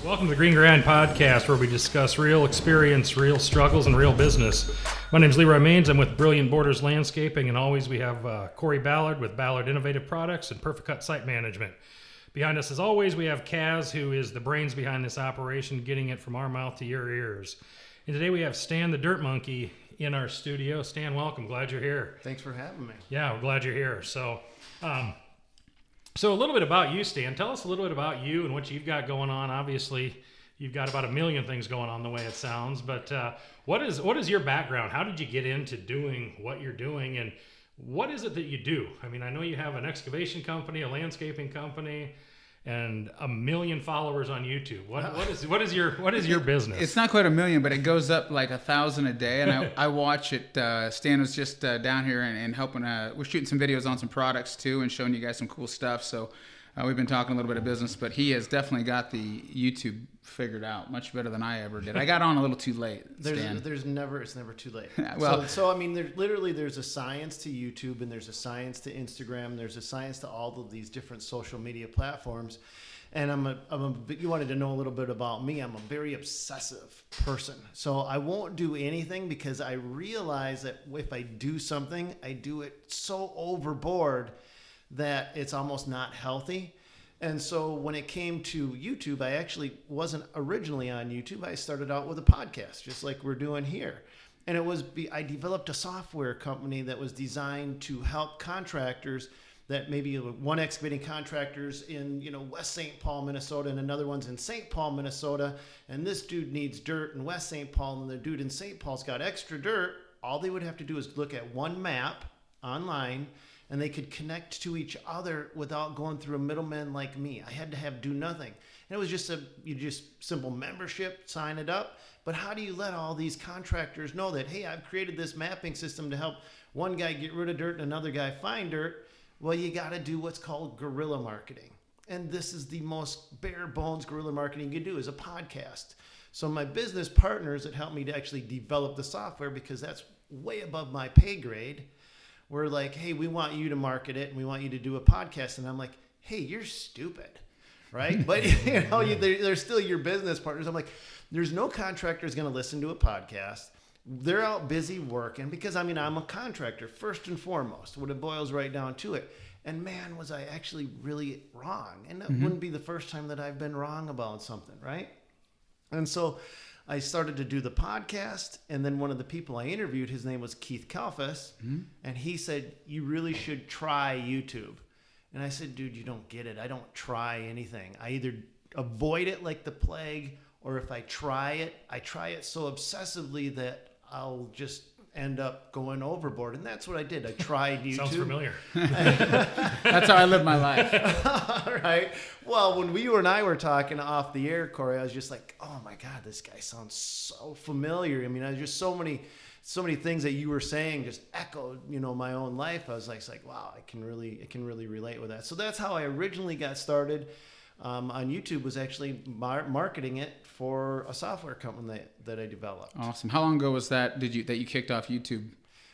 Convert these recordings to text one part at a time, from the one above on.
Welcome to the Green Grind Podcast, where we discuss real experience, real struggles, and real business. My name is LeRoy Maines. I'm with Brilliant Borders Landscaping, and always we have Kory Ballard with Ballard Innovative Products and Perfect Cut Site Management. Behind us, as always, we have Kaz, who is the brains behind this operation, getting it from our mouth to your ears. And today we have Stan the Dirt Monkey in our studio. Stan, welcome. Glad you're here. Thanks for having me. Yeah, we're glad you're here. So a little bit about you, Stan. Tell us a little bit about you and what you've got going on. Obviously, you've got about a million things going on the way it sounds, but what is your background? How did you get into doing what you're doing, and what is it that you do? I mean, I know you have an excavation company, a landscaping company, and a million followers on YouTube. What is your business? It's not quite a million, but it goes up like 1,000 a day, and I watch it. Stan was just down here and helping. We're shooting some videos on some products too, and showing you guys some cool stuff. So we've been talking a little bit of business, but he has definitely got the YouTube figured out much better than I ever did. I got on a little too late. Stan. It's never too late. Well, so I mean, there's a science to YouTube, and there's a science to Instagram, and there's a science to all of these different social media platforms. And you wanted to know a little bit about me. I'm a very obsessive person. So I won't do anything because I realize that if I do something, I do it so overboard that it's almost not healthy. And so when it came to YouTube, I actually wasn't originally on YouTube. I started out with a podcast, just like we're doing here. And I developed a software company that was designed to help contractors that maybe one excavating contractors in West St. Paul, Minnesota, and another one's in St. Paul, Minnesota. And this dude needs dirt in West St. Paul, and the dude in St. Paul's got extra dirt. All they would have to do is look at one map online, and they could connect to each other without going through a middleman like me. I had to do nothing. And it was just simple membership, sign it up. But how do you let all these contractors know that, hey, I've created this mapping system to help one guy get rid of dirt and another guy find dirt? Well, you got to do what's called guerrilla marketing. And this is the most bare bones guerrilla marketing you can do, is a podcast. So my business partners that helped me to actually develop the software, because that's way above my pay grade, we're like, hey, we want you to market it and we want you to do a podcast. And I'm like, hey, you're stupid, right? But they're still your business partners. I'm like, there's no contractor who's going to listen to a podcast. They're out busy working, because I'm a contractor first and foremost, when it boils right down to it. And man, was I actually really wrong. And that wouldn't be the first time that I've been wrong about something, right? And so I started to do the podcast, and then one of the people I interviewed, his name was Keith Kalfas, and he said, you really should try YouTube. And I said, dude, you don't get it. I don't try anything. I either avoid it like the plague, or if I try it so obsessively that I'll just end up going overboard. And that's what I did. I tried YouTube. Sounds familiar. that's how I live my life. All right. Well, when you and I were talking off the air, Kory, I was just like, oh my God, this guy sounds so familiar. I mean, I was just so many things that you were saying just echoed, my own life. I was like, wow, I can really relate with that. So that's how I originally got started on YouTube, was actually marketing it for a software company that I developed. Awesome. How long ago was that that you kicked off YouTube?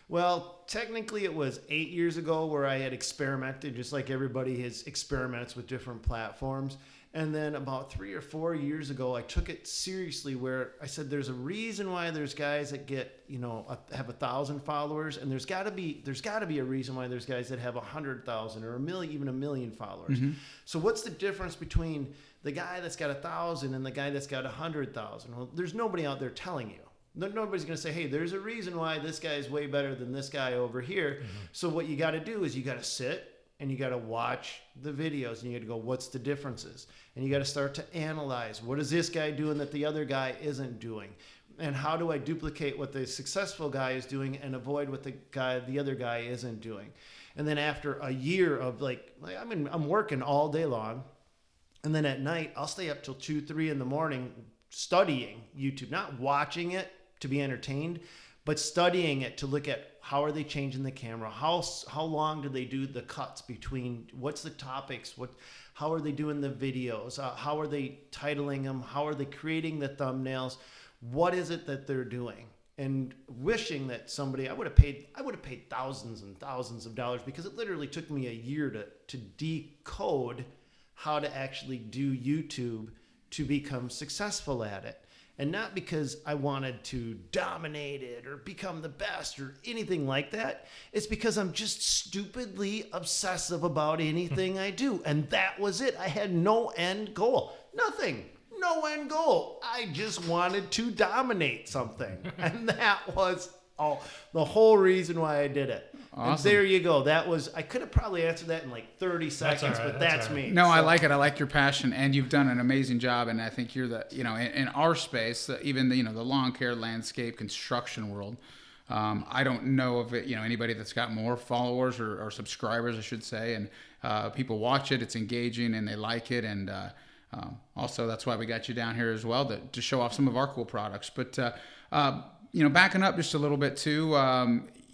Well, technically it was 8 years ago, where I had experimented, just like everybody has experiments with different platforms. And then about 3 or 4 years ago, I took it seriously, where I said, there's a reason why there's guys that get, have 1,000 followers. And there's got to be a reason why there's guys that have 100,000 or even a million followers. So what's the difference between the guy that's got 1,000 and the guy that's got 100,000? Well, there's nobody out there telling you. Nobody's going to say, hey, there's a reason why this guy is way better than this guy over here. So what you got to do is you got to sit and you got to watch the videos, and you got to go, what's the differences? And you got to start to analyze, what is this guy doing that the other guy isn't doing? And how do I duplicate what the successful guy is doing and avoid what the other guy isn't doing? And then after a year of I'm working all day long, and then at night I'll stay up till 2, 3 in the morning studying YouTube, not watching it to be entertained, but studying it to look at how are they changing the camera, how long do they do the cuts between, what's the topics, how are they doing the videos, how are they titling them, how are they creating the thumbnails, what is it that they're doing? And wishing that I would have paid thousands and thousands of dollars, because it literally took me a year to decode how to actually do YouTube to become successful at it. And not because I wanted to dominate it or become the best or anything like that. It's because I'm just stupidly obsessive about anything I do. And that was it. I had no end goal. Nothing. No end goal. I just wanted to dominate something. And that was the whole reason why I did it. Awesome. And there you go. I could have probably answered that in like 30 seconds, all right, but that's that's all right. me. No, I So- like it. I like your passion, and you've done an amazing job. And I think you're in our space, even the lawn care, landscape, construction world. I don't know of it, anybody that's got more followers or subscribers, I should say, and people watch it. It's engaging, and they like it, and also that's why we got you down here as well to show off some of our cool products. But backing up just a little bit too.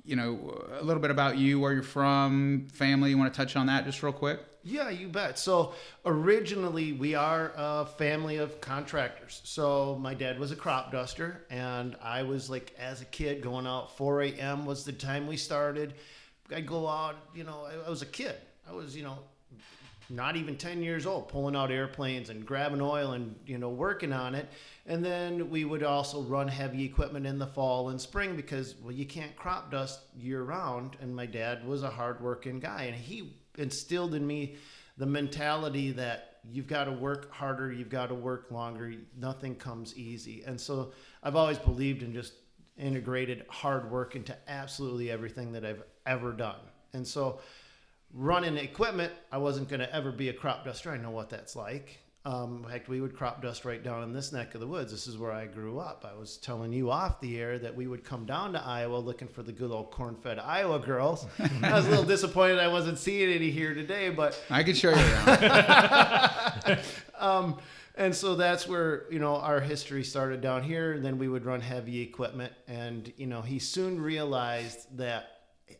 A little bit about you, where you're from, family. You want to touch on that just real quick? Yeah, you bet. So originally we are a family of contractors. So my dad was a crop duster, and I was like, as a kid, going out 4 a.m. was the time we started. I'd go out, I was a kid. I was, not even 10 years old, pulling out airplanes and grabbing oil and, working on it. And then we would also run heavy equipment in the fall and spring because, you can't crop dust year round. And my dad was a hardworking guy, and he instilled in me the mentality that you've got to work harder, you've got to work longer, nothing comes easy. And so I've always believed in just integrated hard work into absolutely everything that I've ever done. And so running equipment, I wasn't going to ever be a crop duster. I know what that's like. In fact, we would crop dust right down in this neck of the woods. This is where I grew up. I was telling you off the air that we would come down to Iowa looking for the good old corn-fed Iowa girls. I was a little disappointed I wasn't seeing any here today, but I can show you around. and so that's where, our history started down here. And then we would run heavy equipment. And, he soon realized that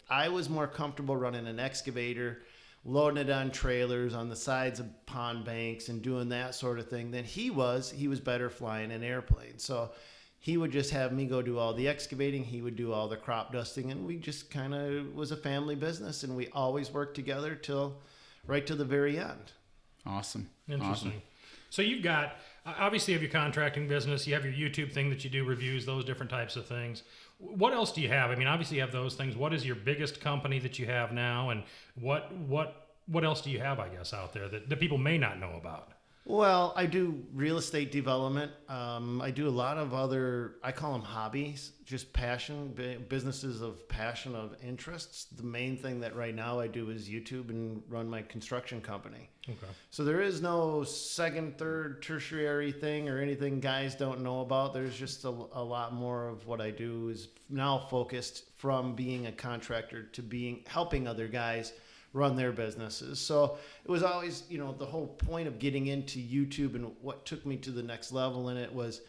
I was more comfortable running an excavator, loading it on trailers on the sides of pond banks and doing that sort of thing than he was. He was better flying an airplane. So he would just have me go do all the excavating. He would do all the crop dusting. And we just kind of was a family business. And we always worked together right to the very end. Awesome. Interesting. Awesome. So you've got, obviously you have your contracting business, you have your YouTube thing that you do reviews, those different types of things. What else do you have? I mean, obviously you have those things. What is your biggest company that you have now? And what else do you have, I guess, out there that people may not know about? Well, I do real estate development. I do a lot of other, I call them hobbies, just passion, businesses of passion, of interests. The main thing that right now I do is YouTube and run my construction company. Okay. So there is no second, third, tertiary thing or anything guys don't know about. There's just a lot more of what I do is now focused from being a contractor to helping other guys run their businesses. So it was always, the whole point of getting into YouTube and what took me to the next level in it was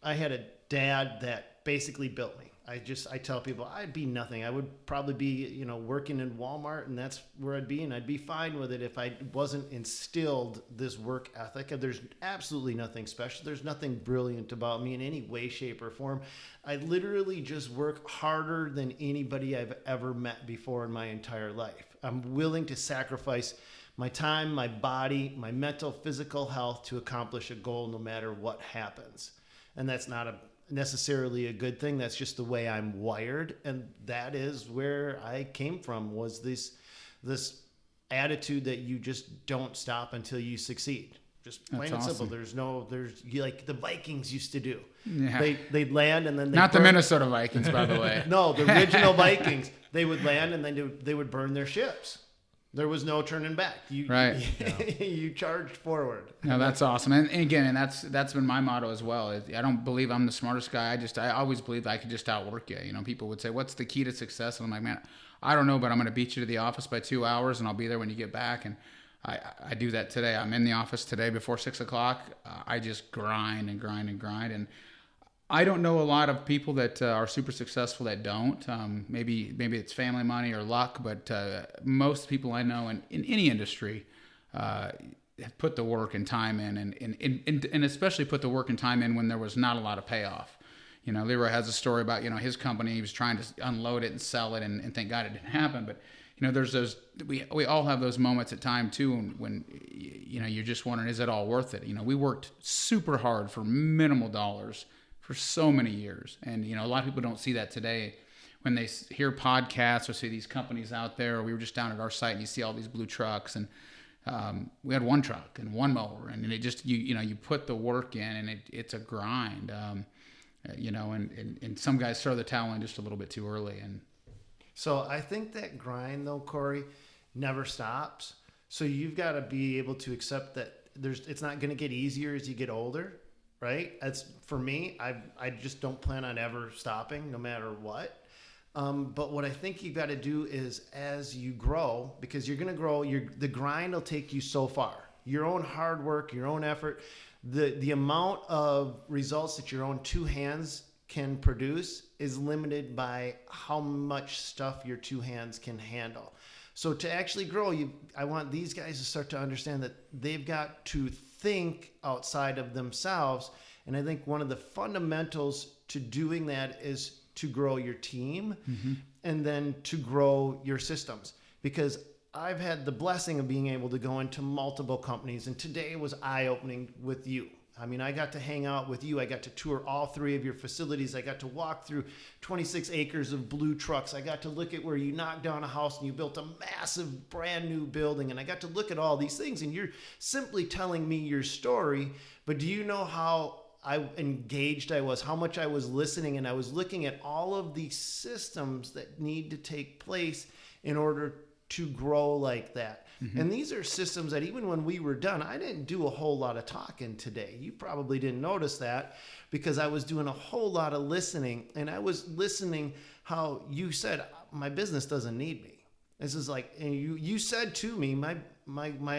I had a dad that basically built me. I tell people I'd be nothing. I would probably be, working in Walmart, and that's where I'd be, and I'd be fine with it if I wasn't instilled this work ethic. And there's absolutely nothing special. There's nothing brilliant about me in any way, shape, or form. I literally just work harder than anybody I've ever met before in my entire life. I'm willing to sacrifice my time, my body, my mental, physical health to accomplish a goal no matter what happens. And that's not necessarily a good thing. That's just the way I'm wired. And that is where I came from, was this attitude that you just don't stop until you succeed. Just plain and simple. There's like the Vikings used to do. Yeah. They'd land and then Not the Minnesota Vikings, by the way. No, the original Vikings. They would land and then they would burn their ships. There was no turning back. Right. You charged forward. No, that's awesome. And again, that's been my motto as well. I don't believe I'm the smartest guy. I always believed I could just outwork you. People would say, "What's the key to success?" And I'm like, "Man, I don't know, but I'm going to beat you to the office by 2 hours, and I'll be there when you get back." And I do that today. I'm in the office today before 6 o'clock. I just grind and grind and grind. And I don't know a lot of people that are super successful that don't. Maybe it's family money or luck, but most people I know in any industry have put the work and time in, and especially put the work and time in when there was not a lot of payoff. LeRoy has a story about his company. He was trying to unload it and sell it, and thank God it didn't happen. But there's those, we all have those moments at time too when you're just wondering, is it all worth it? We worked super hard for minimal dollars for so many years. And, a lot of people don't see that today when they hear podcasts or see these companies out there. Or we were just down at our site and you see all these blue trucks, and we had one truck and one mower, and it just, you put the work in, and it's a grind, and some guys throw the towel in just a little bit too early. And so I think that grind, though, Kory, never stops. So you've got to be able to accept that it's not going to get easier as you get older, right? That's for me. I just don't plan on ever stopping, no matter what. But what I think you've got to do is, as you grow, because you're going to grow, the grind will take you so far. Your own hard work, your own effort, the amount of results that your own two hands can produce is limited by how much stuff your two hands can handle. So to actually grow, I want these guys to start to understand that they've got to think outside of themselves. And I think one of the fundamentals to doing that is to grow your team, and then to grow your systems. Because I've had the blessing of being able to go into multiple companies, and today was eye-opening with you. I mean, I got to hang out with you. I got to tour all 3 of your facilities. I got to walk through 26 acres of blue trucks. I got to look at where you knocked down a house and you built a massive brand new building. And I got to look at all these things, and you're simply telling me your story. But do you know how engaged I was, how much I was listening, and I was looking at all of these systems that need to take place in order to grow like that. And these are systems that even when we were done, I didn't do a whole lot of talking today. You probably didn't notice that, because I was doing a whole lot of listening, and I was listening how you said, my business doesn't need me. This is like, and you said to me,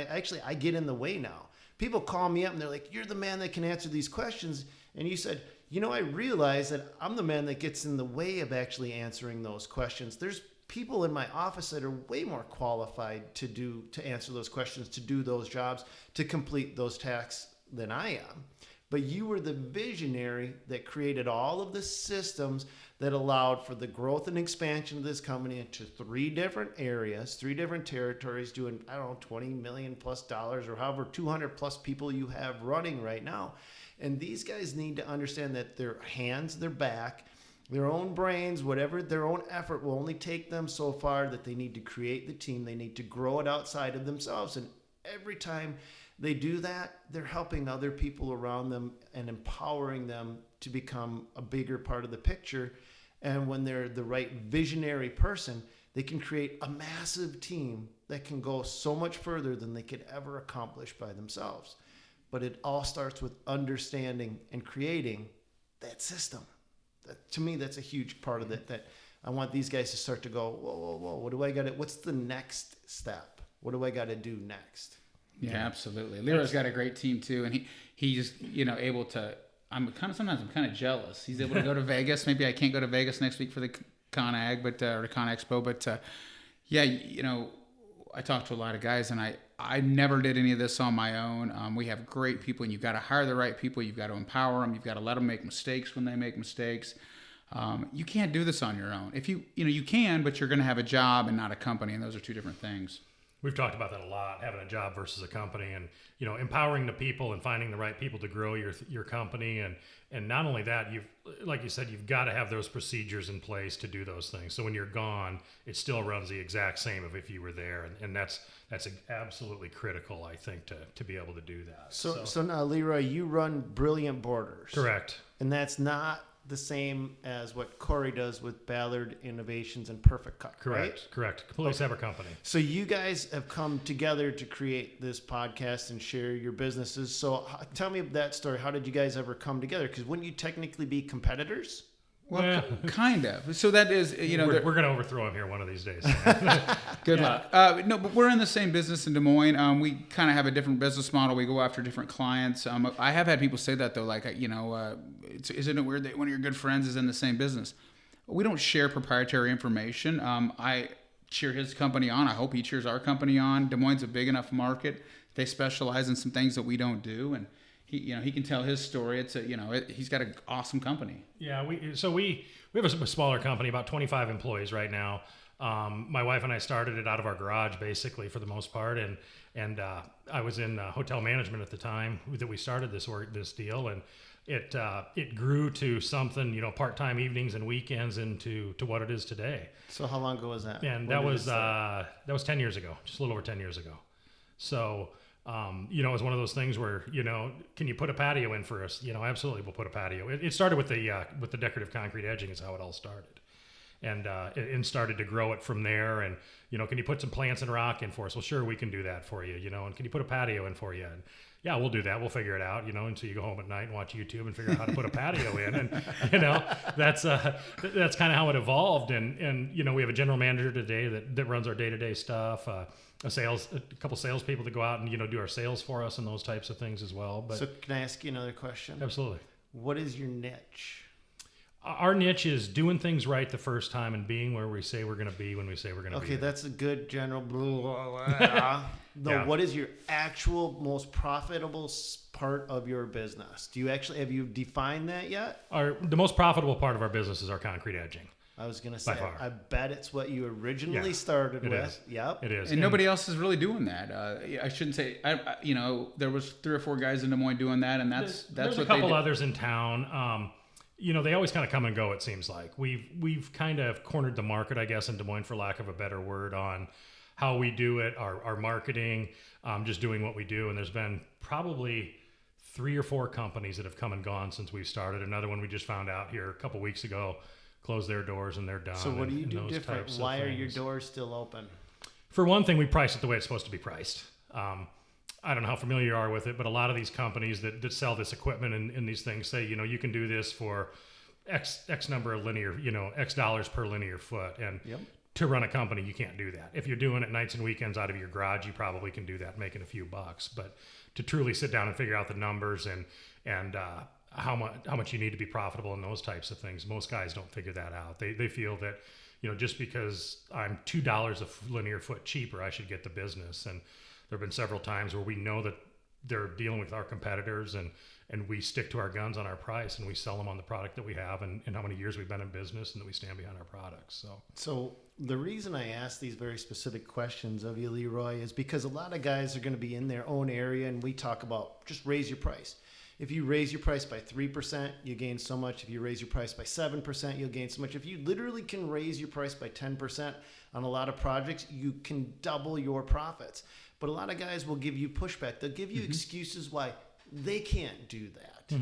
actually, I get in the way now. People call me up and they're like, you're the man that can answer these questions. And you said, I realize that I'm the man that gets in the way of actually answering those questions. There's people in my office that are way more qualified to answer those questions, to do those jobs, to complete those tasks than I am. But you were the visionary that created all of the systems that allowed for the growth and expansion of this company into 3 different areas, 3 different territories, doing, I don't know, $20 million plus, or however 200 plus people you have running right now. And these guys need to understand that their hands, their back, their own brains, whatever, their own effort will only take them so far, that they need to create the team. They need to grow it outside of themselves. And every time they do that, they're helping other people around them and empowering them to become a bigger part of the picture. And when they're the right visionary person, they can create a massive team that can go so much further than they could ever accomplish by themselves. But it all starts with understanding and creating that system. To me, that's a huge part of it, that I want these guys to start to go, whoa, what do I got to, what's the next step? What do I got to do next? Yeah, absolutely. LeRoy's got a great team too, and he's able to. Sometimes I'm kind of jealous. He's able to go to Vegas. Maybe I can't go to Vegas next week for the ConAg, or the Con Expo. But I talked to a lot of guys, and I never did any of this on my own. We have great people, and you've got to hire the right people. You've got to empower them. You've got to let them make mistakes when they make mistakes. You can't do this on your own. If you can, but you're going to have a job and not a company, and those are 2 different things. We've talked about that a lot, having a job versus a company, and empowering the people and finding the right people to grow your company, and not only that, like you said, you've got to have those procedures in place to do those things. So when you're gone, it still runs the exact same of if you were there, and that's absolutely critical, I think, to be able to do that. So now, LeRoy, you run Brilliant Borders. Correct. And that's not the same as what Kory does with Ballard Innovations and Perfect Cut, right? Correct. Completely separate company. So you guys have come together to create this podcast and share your businesses. So tell me that story. How did you guys ever come together? Because wouldn't you technically be competitors? Well, kind of. So that is, we're going to overthrow him here one of these days. Good luck. No, but we're in the same business in Des Moines. We kind of have a different business model. We go after different clients. I have had people say that though, like, isn't it weird that one of your good friends is in the same business? We don't share proprietary information. I cheer his company on. I hope he cheers our company on. Des Moines is a big enough market. They specialize in some things that we don't do, and he can tell his story. He's got an awesome company. Yeah, we have a smaller company, about 25 employees right now. My wife and I started it out of our garage, basically, for the most part, and I was in hotel management at the time that we started this deal, and it grew to something, you know, part-time evenings and weekends into what it is today. So how long ago was that? And that was 10 years ago, just a little over 10 years ago. So, you know, it was one of those things where, you know, can you put a patio in for us? You know, absolutely, we'll put a patio. It started with the decorative concrete edging is how it all started. And started to grow it from there. And, you know, can you put some plants and rock in for us? Well, sure, we can do that for you, you know, and can you put a patio in for you? And yeah, we'll do that. We'll figure it out, you know, until you go home at night and watch YouTube and figure out how to put a patio in. And, you know, that's kind of how it evolved. And, you know, we have a general manager today that runs our day-to-day stuff, a couple salespeople to go out and, you know, do our sales for us and those types of things as well. But so can I ask you another question? Absolutely. What is your niche? Our niche is doing things right the first time and being where we say we're going to be when we say we're going to be. Okay, that's a good general blah, blah, blah. No, Yeah. What is your actual most profitable part of your business? Have you defined that yet? The most profitable part of our business is our concrete edging. I was going to say, By far. I bet it's what you originally Yeah, started it with. is. Yep. It is. And nobody else is really doing that. I shouldn't say, you know, there was 3 or 4 guys in Des Moines doing that, and that's There's what a couple they do. others in town. You know, they always kind of come and go, it seems like. We've kind of cornered the market, I guess, in Des Moines, for lack of a better word, on how we do it, our marketing, just doing what we do. And there's been probably 3 or 4 companies that have come and gone since we've started. Another one we just found out here a couple weeks ago closed their doors and they're done. So what do you and do those different? types of Why are your things. doors still open? For one thing, we price it the way it's supposed to be priced. I don't know how familiar you are with it, but a lot of these companies that sell this equipment and these things say, you know, you can do this for X number of linear, you know, X dollars per linear foot. And Yep. to run a company, you can't do that. If you're doing it nights and weekends out of your garage, you probably can do that, making a few bucks. But to truly sit down and figure out the numbers and how much you need to be profitable and those types of things, most guys don't figure that out. They feel that, you know, just because I'm $2 a linear foot cheaper, I should get the business. And there have been several times where we know that they're dealing with our competitors and we stick to our guns on our price and we sell them on the product that we have and how many years we've been in business and that we stand behind our products. So the reason I ask these very specific questions of you, LeRoy, is because a lot of guys are going to be in their own area and we talk about just raise your price. If you raise your price by 3%, you gain so much. If you raise your price by 7%, you'll gain so much. If you literally can raise your price by 10% on a lot of projects, you can double your profits. But a lot of guys will give you pushback. They'll give you excuses why they can't do that.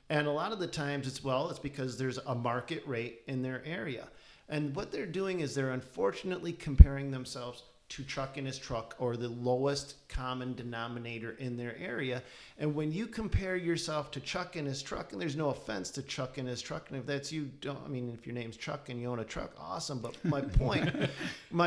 And a lot of the times it's because there's a market rate in their area. And what they're doing is they're unfortunately comparing themselves to Chuck and his truck, or the lowest common denominator in their area. And when you compare yourself to Chuck and his truck, and there's no offense to Chuck and his truck, and if that's you, if your name's Chuck and you own a truck, awesome. But my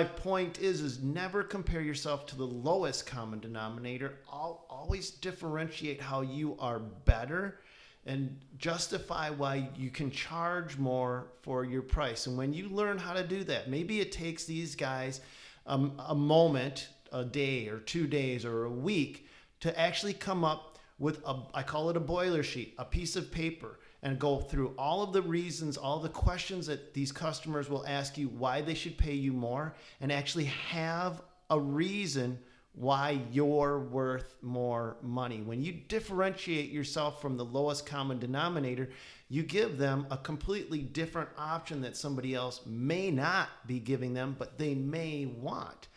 point is never compare yourself to the lowest common denominator. I'll always differentiate how you are better and justify why you can charge more for your price. And when you learn how to do that, maybe it takes these guys a moment, a day or 2 days or a week to actually come up with I call it a boiler sheet, a piece of paper, and go through all of the reasons, all the questions that these customers will ask you why they should pay you more, and actually have a reason why you're worth more money. When you differentiate yourself from the lowest common denominator, you give them a completely different option that somebody else may not be giving them, but they may want.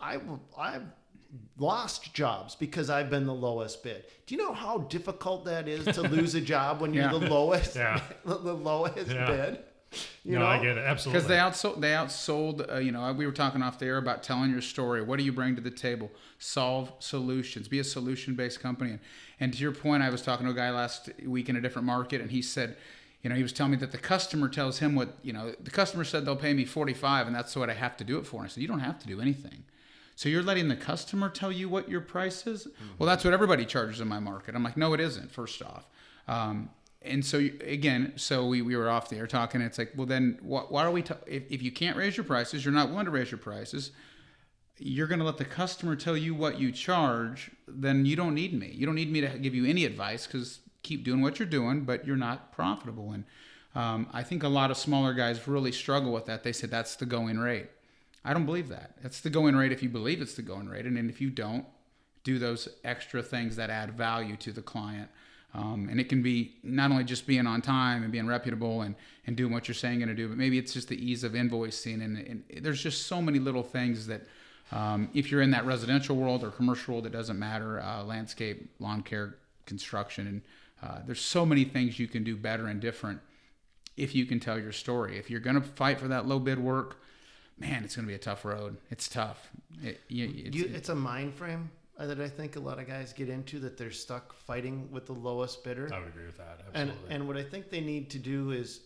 I've lost jobs because I've been the lowest bid. Do you know how difficult that is to lose a job when you're the lowest, the lowest bid? You know? I get it. Absolutely. Because they outsold, we were talking off the air about telling your story. What do you bring to the table? Solve solutions. Be a solution-based company. And to your point, I was talking to a guy last week in a different market, and he said, he was telling me that the customer tells him what, the customer said they'll pay me $45, and that's what I have to do it for. And I said, you don't have to do anything. So you're letting the customer tell you what your price is? Mm-hmm. Well, that's what everybody charges in my market. I'm like, no, it isn't, first off. And so, again, we were off the air talking. And it's like, well, then why are we if you can't raise your prices, you're not willing to raise your prices, you're going to let the customer tell you what you charge, then you don't need me. You don't need me to give you any advice, because keep doing what you're doing, but you're not profitable. And I think a lot of smaller guys really struggle with that. They say that's the going rate. I don't believe that. It's the going rate if you believe it's the going rate. And then if you don't, do those extra things that add value to the client. And it can be not only just being on time and being reputable and doing what you're saying you're going to do, but maybe it's just the ease of invoicing. And there's just so many little things that if you're in that residential world or commercial world, it doesn't matter, landscape, lawn care, construction. And there's so many things you can do better and different if you can tell your story. If you're going to fight for that low bid work, man, it's going to be a tough road. It's tough. It's a mind frame that I think a lot of guys get into, that they're stuck fighting with the lowest bidder. I would agree with that. Absolutely. And what I think they need to do is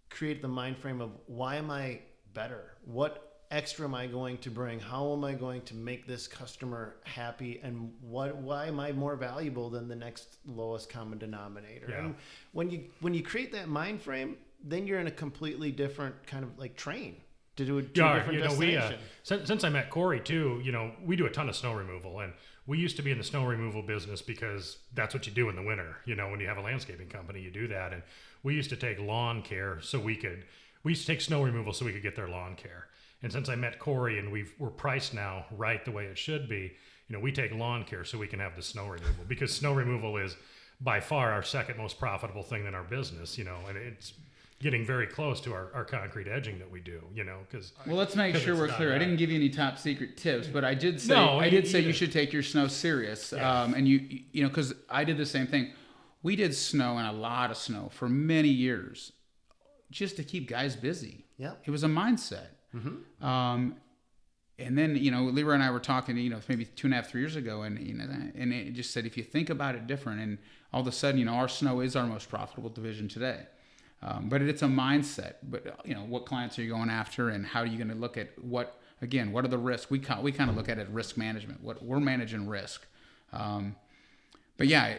create the mind frame of, why am I better? What extra am I going to bring? How am I going to make this customer happy? And why am I more valuable than the next lowest common denominator? Yeah. And when you create that mind frame, then you're in a completely different kind of like train to do a different destination. Since I met Kory too, we do a ton of snow removal, and we used to be in the snow removal business because that's what you do in the winter. When you have a landscaping company, you do that. And we used to take lawn care we used to take snow removal so we could get their lawn care. And since I met Kory and we're priced now right the way it should be, we take lawn care so we can have the snow removal, because snow removal is by far our second most profitable thing in our business, and it's getting very close to our concrete edging that we do, because. Well, let's make sure we're clear. I didn't give you any top secret tips, but I did say you should take your snow serious. Yeah. And because I did the same thing. We did snow, and a lot of snow for many years, just to keep guys busy. Yeah, it was a mindset. Mm-hmm. And then LeRoy and I were talking, maybe 2.5-3 years ago, and and it just said, if you think about it different, and all of a sudden, our snow is our most profitable division today. But it's a mindset. But what clients are you going after, and how are you going to look at what are the risks? We kind of look at it risk management. What we're managing risk. But yeah,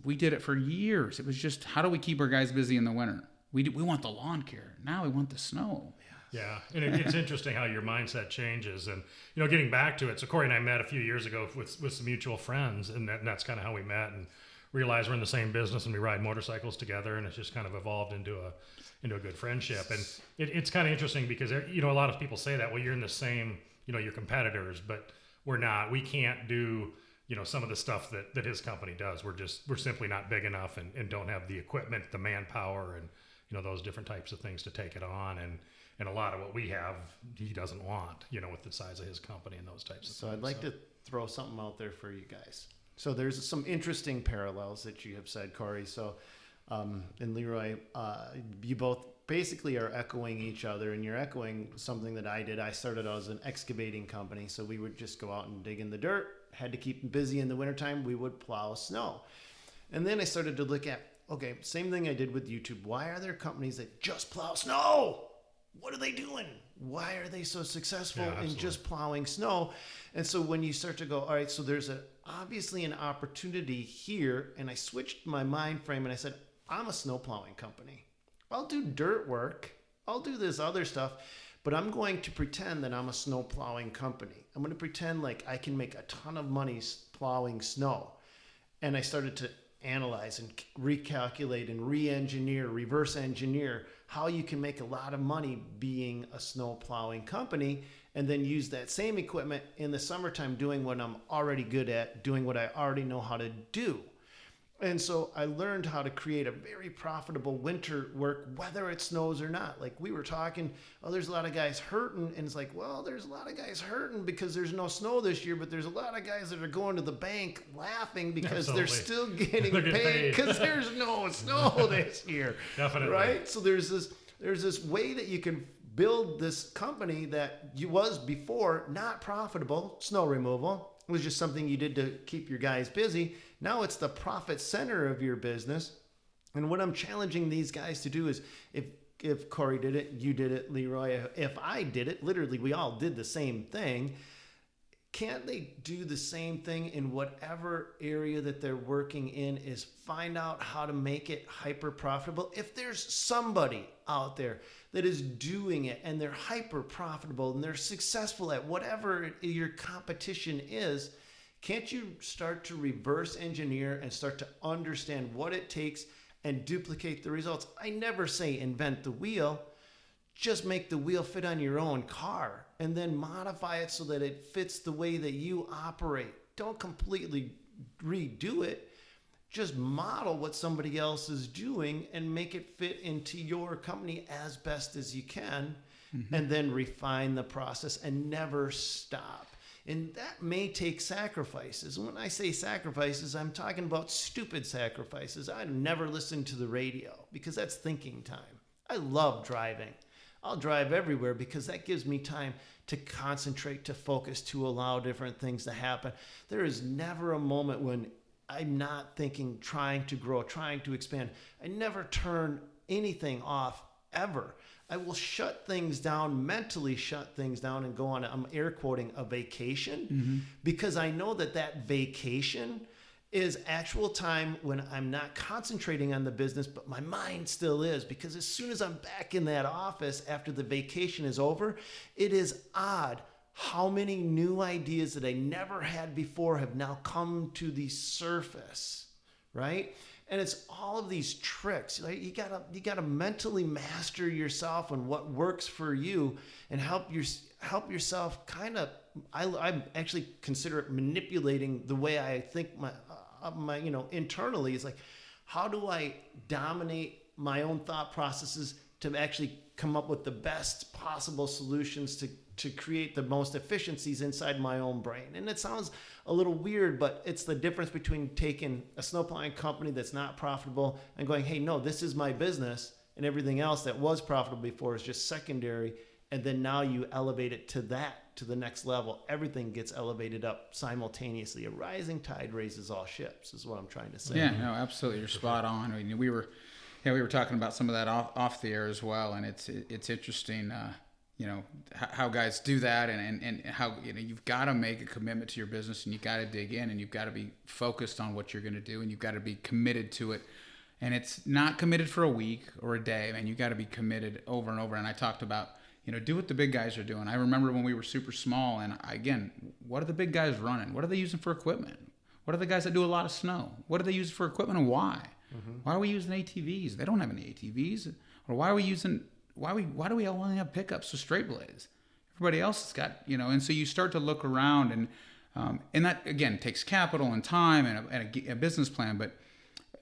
we did it for years. It was just, how do we keep our guys busy in the winter? We want the lawn care. Now we want the snow. Yeah, and it's interesting how your mindset changes. And getting back to it, so Kory and I met a few years ago with some mutual friends, and that's kind of how we met, and realize we're in the same business and we ride motorcycles together, and it's just kind of evolved into a good friendship. And it's kind of interesting because a lot of people say that, well, you're in the same, you're competitors, but we're not. We can't do some of the stuff that his company does. We're simply not big enough and don't have the equipment, the manpower, and those different types of things to take it on. And a lot of what we have, he doesn't want, with the size of his company and those types of things. So I'd like to throw something out there for you guys. So there's some interesting parallels that you have said, Kory. So, and LeRoy, you both basically are echoing each other, and you're echoing something that I did. I started out as an excavating company, so we would just go out and dig in the dirt. Had to keep them busy in the wintertime. We would plow snow. And then I started to look at, okay, same thing I did with YouTube. Why are there companies that just plow snow? What are they doing? Why are they so successful in just plowing snow? And so when you start to go, all right, so there's obviously an opportunity here, and I switched my mind frame and I said, I'm a snow plowing company. I'll do dirt work. I'll do this other stuff, but I'm going to pretend that I'm a snow plowing company. I'm going to pretend like I can make a ton of money plowing snow. And I started to analyze and recalculate and re-engineer, reverse engineer how you can make a lot of money being a snow plowing company, and then use that same equipment in the summertime doing what I'm already good at, doing what I already know how to do. And so I learned how to create a very profitable winter work, whether it snows or not. Like we were talking, there's a lot of guys hurting. And it's like, well, there's a lot of guys hurting because there's no snow this year, but there's a lot of guys that are going to the bank laughing because they're still getting paid because there's no snow this year. Definitely. Right? So there's this way that you can build this company that was before not profitable, snow removal. It was just something you did to keep your guys busy. Now it's the profit center of your business. And what I'm challenging these guys to do is, if Kory did it, you did it, LeRoy, if I did it, literally we all did the same thing. Can't they do the same thing in whatever area that they're working in, is find out how to make it hyper profitable? If there's somebody out there that is doing it and they're hyper profitable and they're successful at whatever your competition is, can't you start to reverse engineer and start to understand what it takes and duplicate the results? I never say invent the wheel. just make the wheel fit on your own car and then modify it so that it fits the way that you operate. Don't completely redo it. Just model what somebody else is doing and make it fit into your company as best as you can, and then refine the process and never stop. And that may take sacrifices. When I say sacrifices, I'm talking about stupid sacrifices. I never listen to the radio because that's thinking time. I love driving. I'll drive everywhere because that gives me time to concentrate, to focus, to allow different things to happen. There is never a moment when I'm not thinking, trying to grow, trying to expand. I never turn anything off, ever. I will shut things down, mentally shut things down, and go on, I'm air quoting, a vacation, because I know that that vacation is actual time when I'm not concentrating on the business, but my mind still is, because as soon as I'm back in that office after the vacation is over, it is odd how many new ideas that I never had before have now come to the surface, right? And it's all of these tricks. Like you gotta mentally master yourself and what works for you, and help yourself kind of. I actually consider it manipulating the way I think my internally. Is like, how do I dominate my own thought processes to actually come up with the best possible solutions to create the most efficiencies inside my own brain. And it sounds a little weird, but it's the difference between taking a snowplowing company that's not profitable and going, hey, no, this is my business, and everything else that was profitable before is just secondary. And then now you elevate it to the next level. Everything gets elevated up simultaneously. A rising tide raises all ships, is what I'm trying to say. Yeah, no, absolutely. You're spot on. I mean, we were talking about some of that off the air as well, and it's interesting, how guys do that, and how you've got to make a commitment to your business, and you've got to dig in, and you've got to be focused on what you're going to do, and you've got to be committed to it. And it's not committed for a week or a day, man. You've got to be committed over and over. And I talked about, do what the big guys are doing. I remember when we were super small, and again, what are the big guys running? What are they using for equipment? What are the guys that do a lot of snow? What are they using for equipment, and why? Why are we using ATVs? They don't have any ATVs. Or why do we only have pickups with straight blades? Everybody else has got, and so you start to look around, and that again takes capital and time and a business plan. But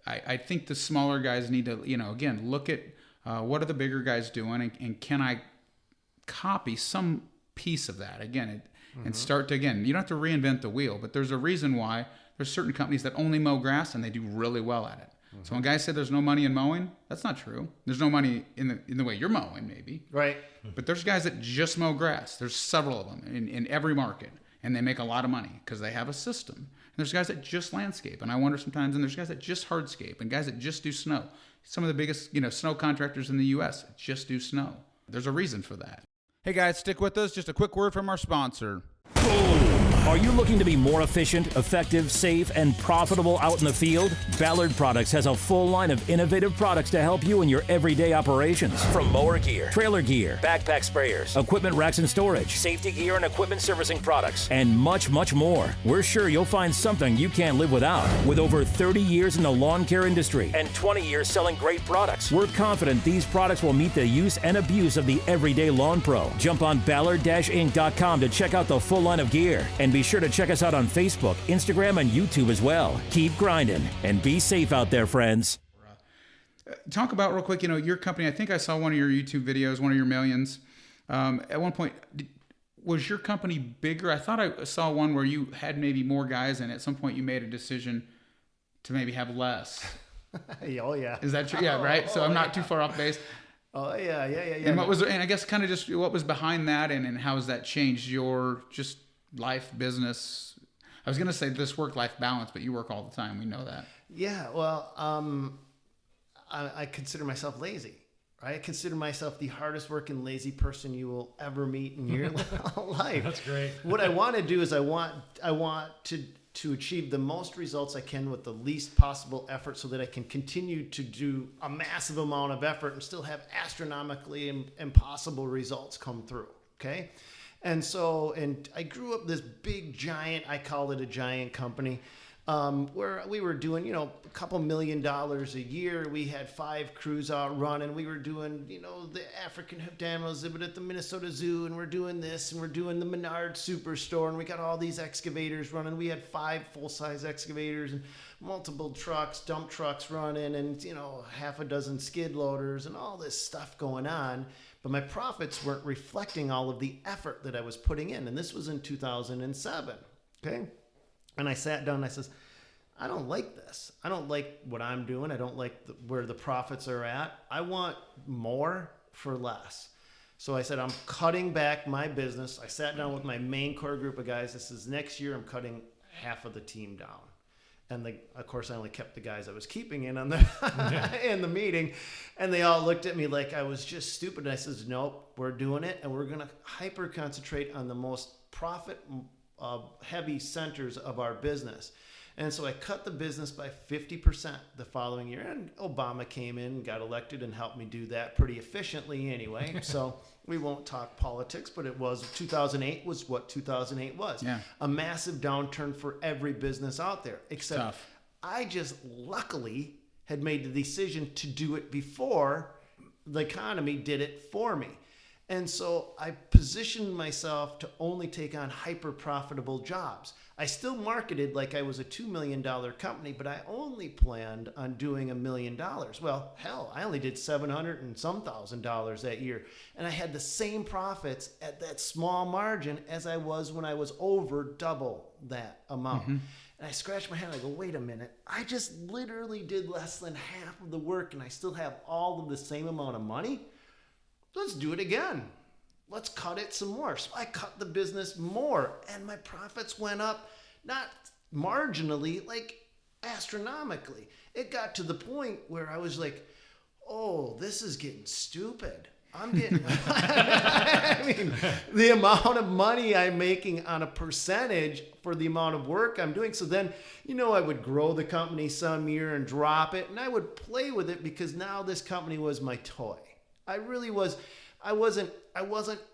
I think the smaller guys need to, again, look at what are the bigger guys doing, and can I copy some piece of that again, and start to, again, you don't have to reinvent the wheel, but there's a reason why there's certain companies that only mow grass and they do really well at it. So when guys say there's no money in mowing, that's not true. There's no money in the way you're mowing, maybe. Right. But there's guys that just mow grass. There's several of them in every market, and they make a lot of money because they have a system. And there's guys that just landscape, and I wonder sometimes, and there's guys that just hardscape, and guys that just do snow. Some of the biggest, snow contractors in the U.S. just do snow. There's a reason for that. Hey guys, stick with us. Just a quick word from our sponsor. Are you looking to be more efficient, effective, safe, and profitable out in the field? Ballard Products has a full line of innovative products to help you in your everyday operations. From mower gear, trailer gear, backpack sprayers, equipment racks and storage, safety gear and equipment servicing products, and much, much more. We're sure you'll find something you can't live without. With over 30 years in the lawn care industry and 20 years selling great products, we're confident these products will meet the use and abuse of the everyday lawn pro. Jump on Ballard-Inc.com to check out the full line of gear, and be sure to check us out on Facebook, Instagram, and YouTube as well. Keep grinding and be safe out there, friends. Talk about real quick, your company. I think I saw one of your YouTube videos, one of your millions. At one point, was your company bigger? I thought I saw one where you had maybe more guys, and at some point you made a decision to maybe have less. Oh yeah. Is that true? Yeah, right. So I'm not too far off base. Oh yeah. And and I guess kind of just what was behind that, and how has that changed your just life, business? I was going to say this work-life balance, but you work all the time. We know that. Yeah. Well, I consider myself lazy. Right? I consider myself the hardest working lazy person you will ever meet in your life. That's great. What I want to do is I want to achieve the most results I can with the least possible effort, so that I can continue to do a massive amount of effort and still have astronomically impossible results come through. Okay. And I grew up this big giant, I call it a giant company, where we were doing, a couple $1 million a year. We had 5 crews out running. We were doing, the African hoofed animal exhibit at the Minnesota Zoo, and we're doing this, and we're doing the Menard Superstore, and we got all these excavators running. We had 5 full-size excavators and multiple trucks, dump trucks running, and, half a dozen skid loaders and all this stuff going on. But my profits weren't reflecting all of the effort that I was putting in. And this was in 2007. Okay. And I sat down and I says, I don't like this. I don't like what I'm doing. I don't like where the profits are at. I want more for less. So I said, I'm cutting back my business. I sat down with my main core group of guys. This is next year, I'm cutting half of the team down. And of course, I only kept the guys I was keeping in on in the meeting. And they all looked at me like I was just stupid. And I says, nope, we're doing it. And we're going to hyper concentrate on the most profit heavy centers of our business. And so I cut the business by 50% the following year. And Obama came in and got elected and helped me do that pretty efficiently anyway. So we won't talk politics, but 2008 was what 2008 was. Yeah. A massive downturn for every business out there. Except Tough. I just luckily had made the decision to do it before the economy did it for me. And so I positioned myself to only take on hyper profitable jobs. I still marketed like I was a $2 million company, but I only planned on doing $1 million. Well, hell, I only did $700 and some thousand that year. And I had the same profits at that small margin as I was when I was over double that amount. Mm-hmm. And I scratched my head and I go, wait a minute. I just literally did less than half of the work and I still have all of the same amount of money? Let's do it again. Let's cut it some more. So I cut the business more and my profits went up, not marginally, like astronomically. It got to the point where I was like, oh, this is getting stupid. I'm getting, I mean, the amount of money I'm making on a percentage for the amount of work I'm doing. So then, I would grow the company some year and drop it and I would play with it because now this company was my toy. I really was. I wasn't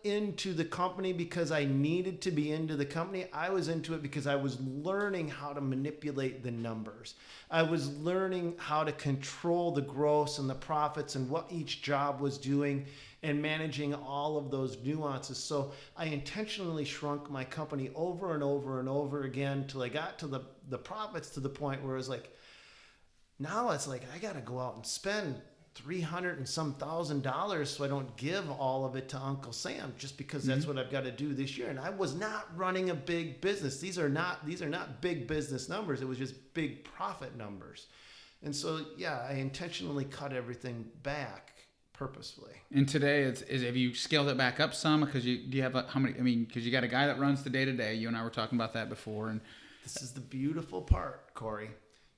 into the company because I needed to be into the company. I was into it because I was learning how to manipulate the numbers. I was learning how to control the gross and the profits and what each job was doing and managing all of those nuances. So I intentionally shrunk my company over and over and over again till I got to the profits to the point where it was like, now it's like I got to go out and spend $300 and some $1,000 so I don't give all of it to Uncle Sam just because that's what I've got to do this year. And I was not running a big business. These are not big business numbers. It was just big profit numbers. And so, yeah, I intentionally cut everything back purposefully. And today, have you scaled it back up some? Because do you have how many? I mean, because you got a guy that runs the day to day. You and I were talking about that before. And this is the beautiful part, Kory.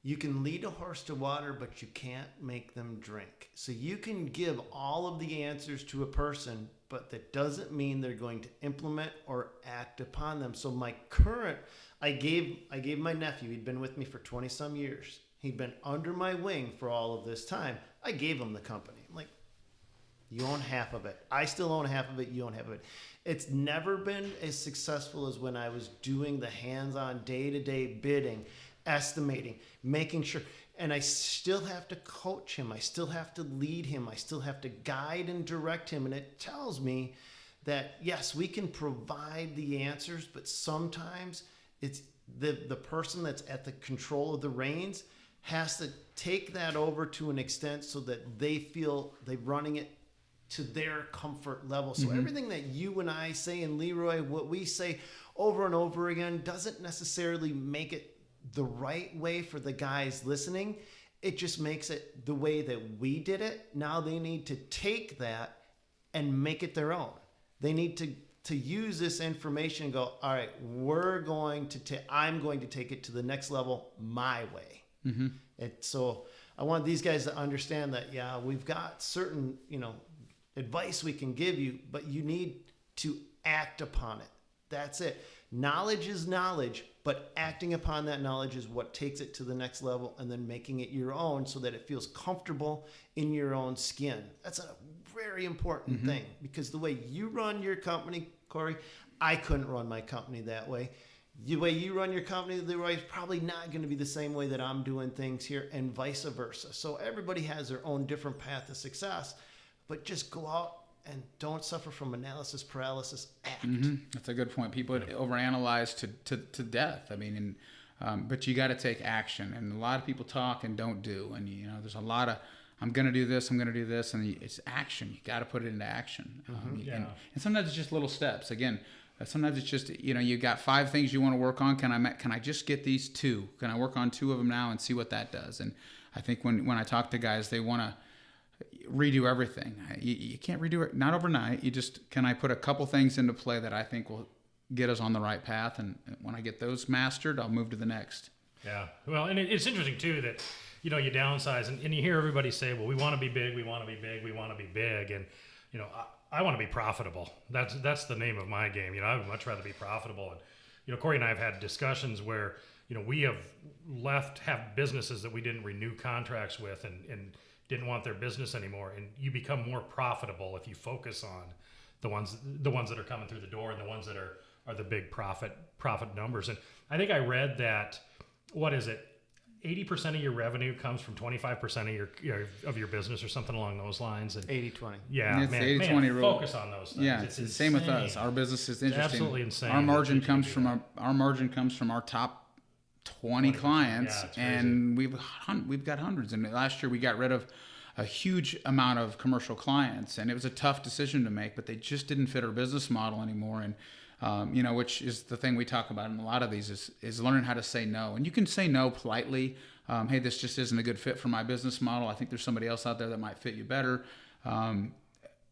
You can lead a horse to water, but you can't make them drink. So you can give all of the answers to a person, but that doesn't mean they're going to implement or act upon them. So I gave my nephew, he'd been with me for 20 some years. He'd been under my wing for all of this time. I gave him the company. I'm like, you own half of it. I still own half of it. You own half of it. It's never been as successful as when I was doing the hands-on day-to-day bidding, estimating, making sure, and I still have to coach him. I still have to lead him. I still have to guide and direct him. And it tells me that, yes, we can provide the answers, but sometimes it's the person that's at the control of the reins has to take that over to an extent so that they feel they're running it to their comfort level. So everything that you and I say, and LeRoy, what we say over and over again, doesn't necessarily make it the right way for the guys listening. It just makes it the way that we did it. Now they need to take that and make it their own. They need to use this information and go, all right, I'm going to take it to the next level my way. So I want these guys to understand that, yeah, we've got certain, advice we can give you, but you need to act upon it. That's it. Knowledge is knowledge, but acting upon that knowledge is what takes it to the next level, and then making it your own so that it feels comfortable in your own skin. That's a very important thing, because the way you run your company, Kory, I couldn't run my company that way. the way you run your company, LeRoy, is probably not going to be the same way that I'm doing things here, and vice versa. So everybody has their own different path to success, but just go out and don't suffer from analysis paralysis. Act. That's a good point. People overanalyze to death. I mean, but you got to take action. And a lot of people talk and don't do. And there's a lot of I'm going to do this, I'm going to do this, and it's action. You got to put it into action. And sometimes it's just little steps. Again, sometimes it's just you got 5 things you want to work on. Can I just get these 2? Can I work on 2 of them now and see what that does? And I think when I talk to guys, they want to redo everything. You can't redo it, not overnight. You just, can I put a couple things into play that I think will get us on the right path? And when I get those mastered, I'll move to the next. Yeah. Well, and it's interesting too that, you downsize and you hear everybody say, well, we want to be big, we want to be big, we want to be big. And, I want to be profitable. That's the name of my game. I would much rather be profitable. And, Kory and I have had discussions where, we have have businesses that we didn't renew contracts with and didn't want their business anymore. And you become more profitable if you focus on the ones that are coming through the door and the ones that are the big profit numbers. And I think I read that, 80% of your revenue comes from 25% of your business or something along those lines. And 80-20. Yeah, it's man, 80-20 rule. Focus on those things. Yeah, it's the same with us. Our business is interesting. It's absolutely insane. Our margin comes from our top 20 clients, yeah, and we've got hundreds. And last year we got rid of a huge amount of commercial clients, and it was a tough decision to make, but they just didn't fit our business model anymore. And which is the thing we talk about in a lot of these is learning how to say no. And you can say no politely. Hey, this just isn't a good fit for my business model. I think there's somebody else out there that might fit you better.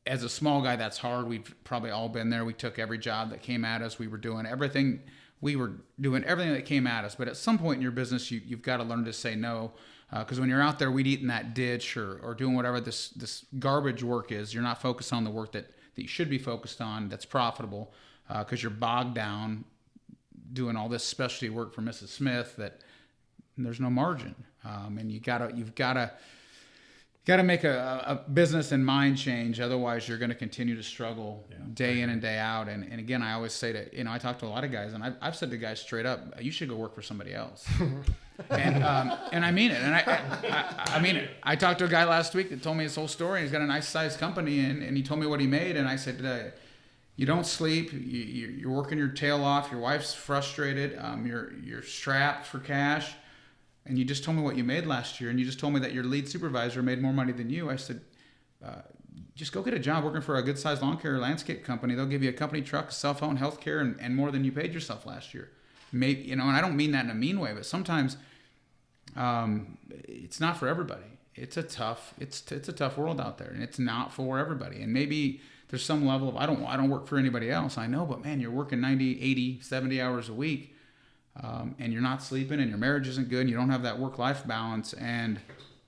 As a small guy, that's hard. We've probably all been there. We took every job that came at us. We were doing everything that came at us. But at some point in your business, you've got to learn to say no. Because when you're out there weed eating that ditch or doing whatever this garbage work is, you're not focused on the work that you should be focused on that's profitable. Because you're bogged down doing all this specialty work for Mrs. Smith that there's no margin, and you've got to make a business and mind change. Otherwise, you're going to continue to struggle day in and day out. And again, I always say to I talk to a lot of guys, and I've said to guys straight up, you should go work for somebody else. And I mean it. And I mean it. I talked to a guy last week that told me his whole story. He's got a nice sized company, and he told me what he made, and I said, you don't sleep. You're working your tail off. Your wife's frustrated. You're strapped for cash, and you just told me what you made last year, and you just told me that your lead supervisor made more money than you. I said, just go get a job working for a good-sized lawn care landscape company. They'll give you a company truck, a cell phone, health care, and more than you paid yourself last year. Maybe, and I don't mean that in a mean way, but sometimes it's not for everybody. It's a tough world out there, and it's not for everybody. And maybe there's some level of, I don't work for anybody else. I know, but man, you're working 90, 80, 70 hours a week, and you're not sleeping, and your marriage isn't good, and you don't have that work-life balance. And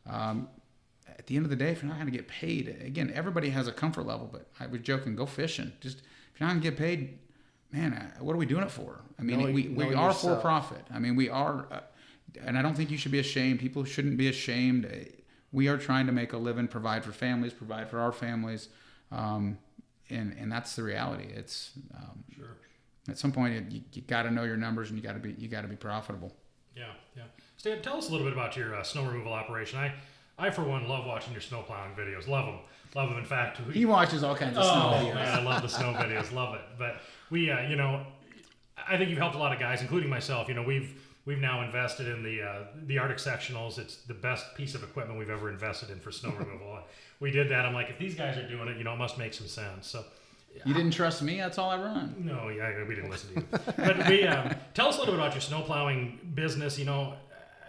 at the end of the day, if you're not going to get paid, again, everybody has a comfort level, but I was joking, go fishing. Just, if you're not going to get paid, man, what are we doing it for? I mean, we are for profit. I mean, we are, and I don't think you should be ashamed. People shouldn't be ashamed. We are trying to make a living, provide for families, provide for our families. And that's the reality. It's sure. At some point you got to know your numbers, and you got to be profitable. Yeah. Stan, tell us a little bit about your snow removal operation. I for one love watching your snow plowing videos. Love them. In fact, he watches all kinds of snow videos. Man, I love the snow videos. Love it. But we, I think you've helped a lot of guys, including myself. We've now invested in the Arctic sectionals. It's the best piece of equipment we've ever invested in for snow removal. We did that. I'm like, if these guys are doing it, it must make some sense. So, you didn't trust me? That's all I run. No, we didn't listen to you. But tell us a little bit about your snow plowing business.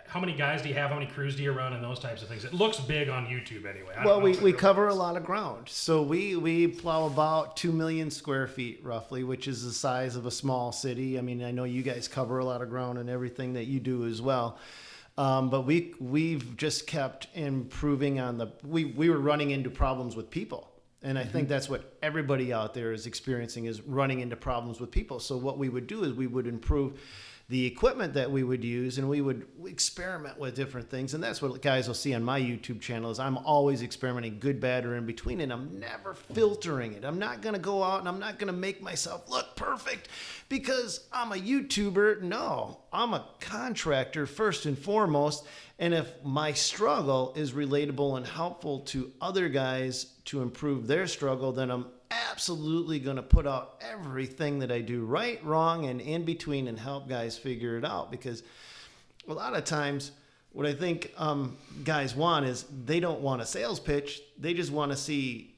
How many guys do you have? How many crews do you run, and those types of things? It looks big on YouTube anyway. Well, we cover a lot of ground. So we plow about 2 million square feet roughly, which is the size of a small city. I mean, I know you guys cover a lot of ground and everything that you do as well. But we've just kept improving on we were running into problems with people. And I think that's what everybody out there is experiencing, is running into problems with people. So what we would do is we would improve the equipment that we would use, and we would experiment with different things. And that's what guys will see on my YouTube channel is I'm always experimenting, good, bad, or in between, and I'm never filtering it. I'm not going to go out and I'm not going to make myself look perfect because I'm a YouTuber. No, I'm a contractor first and foremost. And if my struggle is relatable and helpful to other guys to improve their struggle, then I'm absolutely going to put out everything that I do right, wrong, and in between and help guys figure it out. Because a lot of times what I think guys want is they don't want a sales pitch. They just want to see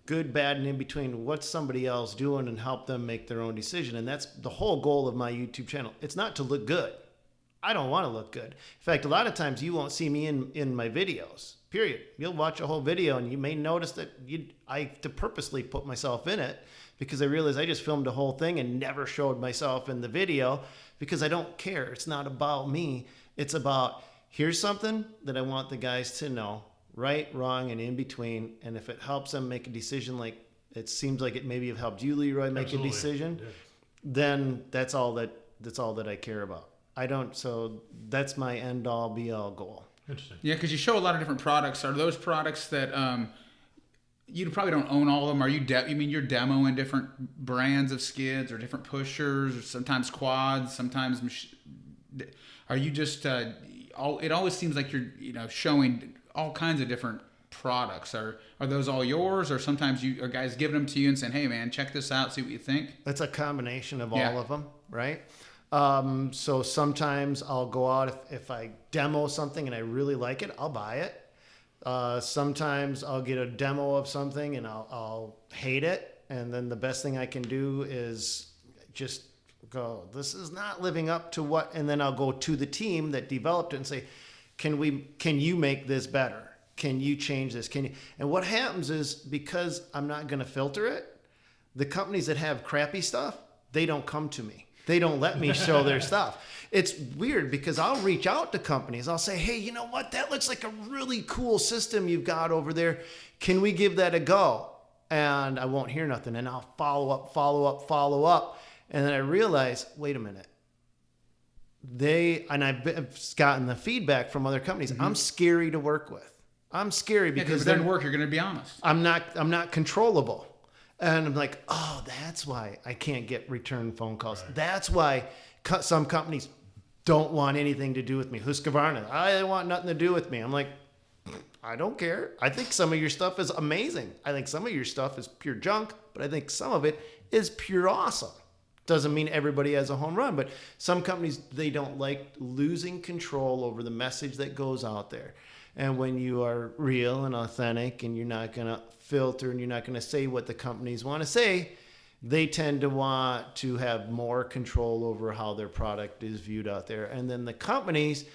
good, bad, and in between what's somebody else doing and help them make their own decision. And that's the whole goal of my YouTube channel. It's not to look good. I don't want to look good. In fact, a lot of times you won't see me in my videos, period. You'll watch a whole video and you may notice that I have to purposely put myself in it because I realized I just filmed the whole thing and never showed myself in the video because I don't care. It's not about me. It's about here's something that I want the guys to know, right, wrong, and in between. And if it helps them make a decision, like it seems like it maybe have helped you, LeRoy, make Absolutely. a decision, Yeah. then that's all that I care about. So that's my end all be all goal. Interesting. Yeah, because you show a lot of different products. Are those products that you probably don't own all of them? Are you? You mean you're demoing different brands of skids or different pushers, or sometimes quads, sometimes? Are you just? It always seems like you're showing all kinds of different products. Are those all yours, or sometimes are guys giving them to you and saying, "Hey, man, check this out, see what you think"? It's a combination of Yeah. all of them, right? So sometimes I'll go out if I demo something and I really like it, I'll buy it. Sometimes I'll get a demo of something and I'll hate it, and then the best thing I can do is just go, this is not living up to what, and then I'll go to the team that developed it and say, can you make this better? Can you change this? And what happens is, because I'm not going to filter it, the companies that have crappy stuff, they don't come to me. They don't let me show their stuff. It's weird because I'll reach out to companies. I'll say, hey, you know what? That looks like a really cool system you've got over there. Can we give that a go? And I won't hear nothing. And I'll follow up. And then I realize, wait a minute. I've gotten the feedback from other companies. Mm-hmm. I'm scary to work with. I'm scary because if it doesn't work, you're going to be honest. I'm not controllable. And I'm like, oh, that's why I can't get return phone calls. Right. That's why some companies don't want anything to do with me. Husqvarna, I want nothing to do with me. I'm like, I don't care. I think some of your stuff is amazing. I think some of your stuff is pure junk, but I think some of it is pure awesome. Doesn't mean everybody has a home run, but some companies, they don't like losing control over the message that goes out there. And when you are real and authentic and you're not going to filter and you're not going to say what the companies want to say, they tend to want to have more control over how their product is viewed out there. And then the companies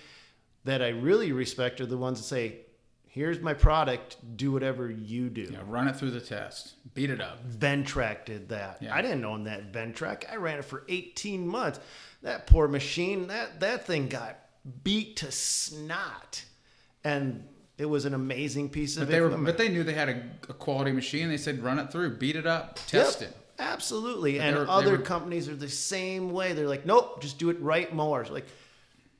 that I really respect are the ones that say, here's my product, do whatever you do. Yeah, run it through the test. Beat it up. Ventrac did that. Yeah. I didn't own that Ventrac. I ran it for 18 months. That poor machine, that thing got beat to snot. And it was an amazing piece of equipment. But they knew they had a quality machine. They said, run it through, beat it up, test it. Absolutely. And other companies are the same way. They're like, nope, just do it right more. So like,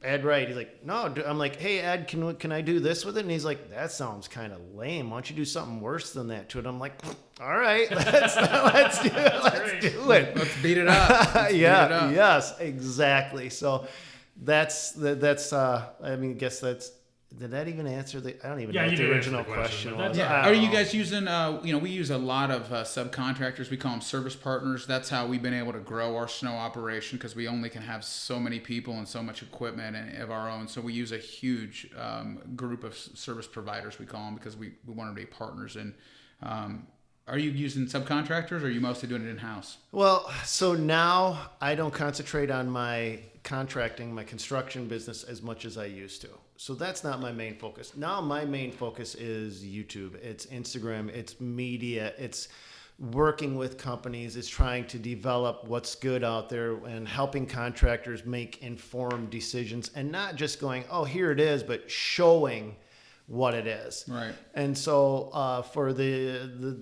Ed Wright, he's like, no. I'm like, hey, Ed, can I do this with it? And he's like, that sounds kind of lame. Why don't you do something worse than that to it? I'm like, all right, let's do it. Let's beat it up. Yes, exactly. So that's I mean, I guess did that even answer I don't even know what the original question was. Yeah. Are you guys using, we use a lot of subcontractors. We call them service partners. That's how we've been able to grow our snow operation, because we only can have so many people and so much equipment of our own. So we use a huge group of service providers, we call them, because we want to be partners. And are you using subcontractors, or are you mostly doing it in-house? Well, so now I don't concentrate on my contracting, my construction business as much as I used to. So that's not my main focus. Now my main focus is YouTube. It's Instagram. It's media. It's working with companies. It's trying to develop what's good out there and helping contractors make informed decisions, and not just going, oh, here it is, but showing what it is. Right. And so for the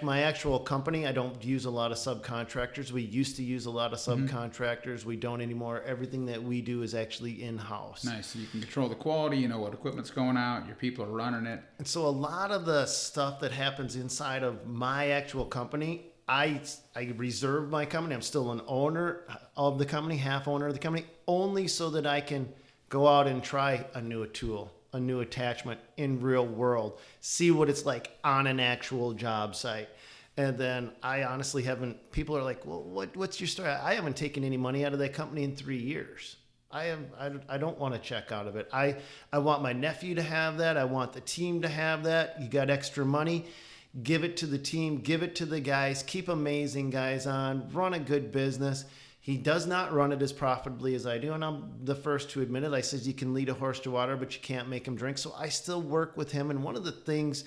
my actual company, I don't use a lot of subcontractors. We used to use a lot of subcontractors. We don't anymore. Everything that we do is actually in-house. Nice. So you can control the quality. You know what equipment's going out. Your people are running it. And so a lot of the stuff that happens inside of my actual company, I reserve my company. I'm still an owner of the company, half owner of the company, only so that I can go out and try a new tool, a new attachment in real world, see what it's like on an actual job site. And then I honestly haven't, people are like, well, what's your story? I haven't taken any money out of that company in 3 years. I don't want to check out of it. I want my nephew to have that. I want the team to have that. You got extra money, give it to the team, give it to the guys, keep amazing guys on, run a good business. He does not run it as profitably as I do, and I'm the first to admit it. I says you can lead a horse to water, but you can't make him drink. So I still work with him, and one of the things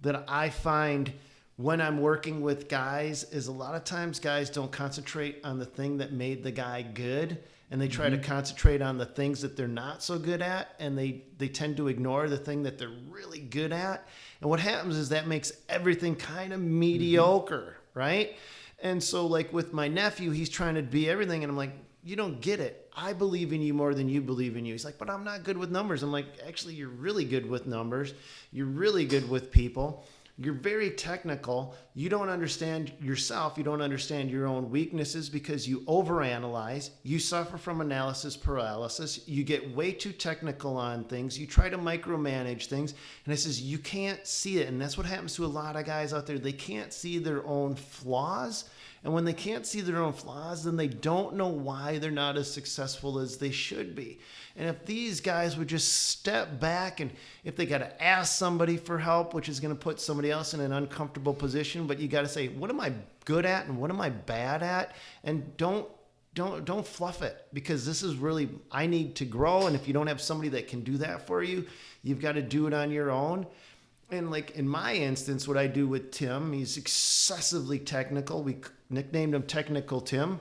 that I find when I'm working with guys is a lot of times guys don't concentrate on the thing that made the guy good, and they try to concentrate on the things that they're not so good at, and they tend to ignore the thing that they're really good at. And what happens is that makes everything kind of mediocre, right? And so like with my nephew, he's trying to be everything, and I'm like, you don't get it. I believe in you more than you believe in you. He's like, but I'm not good with numbers. I'm like, actually, you're really good with numbers. You're really good with people. You're very technical. You don't understand yourself. You don't understand your own weaknesses because you overanalyze. You suffer from analysis paralysis. You get way too technical on things. You try to micromanage things. And I says, you can't see it. And that's what happens to a lot of guys out there. They can't see their own flaws. And when they can't see their own flaws, then they don't know why they're not as successful as they should be. And if these guys would just step back, and if they got to ask somebody for help, which is going to put somebody else in an uncomfortable position, but you got to say, what am I good at and what am I bad at? And don't fluff it, because this is really, I need to grow. And if you don't have somebody that can do that for you, you've got to do it on your own. And like in my instance, what I do with Tim, he's excessively technical. We nicknamed him Technical Tim.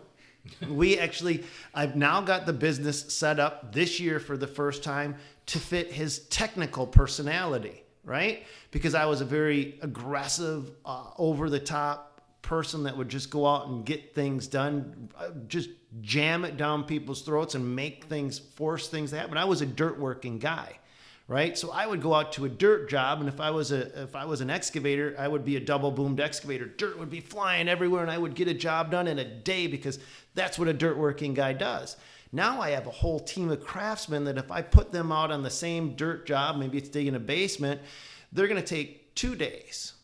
I've now got the business set up this year for the first time to fit his technical personality, right? Because I was a very aggressive, over the top person that would just go out and get things done, just jam it down people's throats and force things to happen. I was a dirt working guy. Right? So I would go out to a dirt job, and if I was an excavator, I would be a double boomed excavator. Dirt would be flying everywhere, and I would get a job done in a day because that's what a dirt working guy does. Now I have a whole team of craftsmen that if I put them out on the same dirt job, maybe it's digging a basement, they're going to take 2 days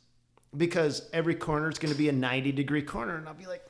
because every corner is going to be a 90-degree corner. And I'll be like,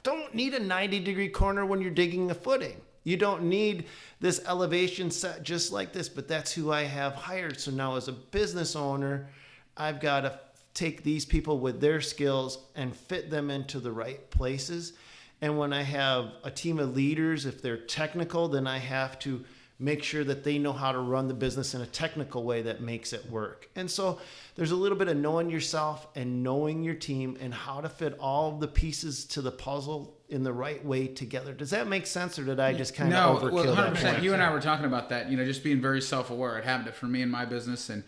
don't need a 90-degree corner when you're digging a footing. You don't need this elevation set just like this, but that's who I have hired. So now as a business owner, I've got to take these people with their skills and fit them into the right places. And when I have a team of leaders, if they're technical, then I have to make sure that they know how to run the business in a technical way that makes it work. And so there's a little bit of knowing yourself and knowing your team and how to fit all of the pieces to the puzzle in the right way together. Does that make sense, or did I just kind of overkill well, 100%. that point? You and I were talking about that, just being very self-aware. It happened for me in my business, and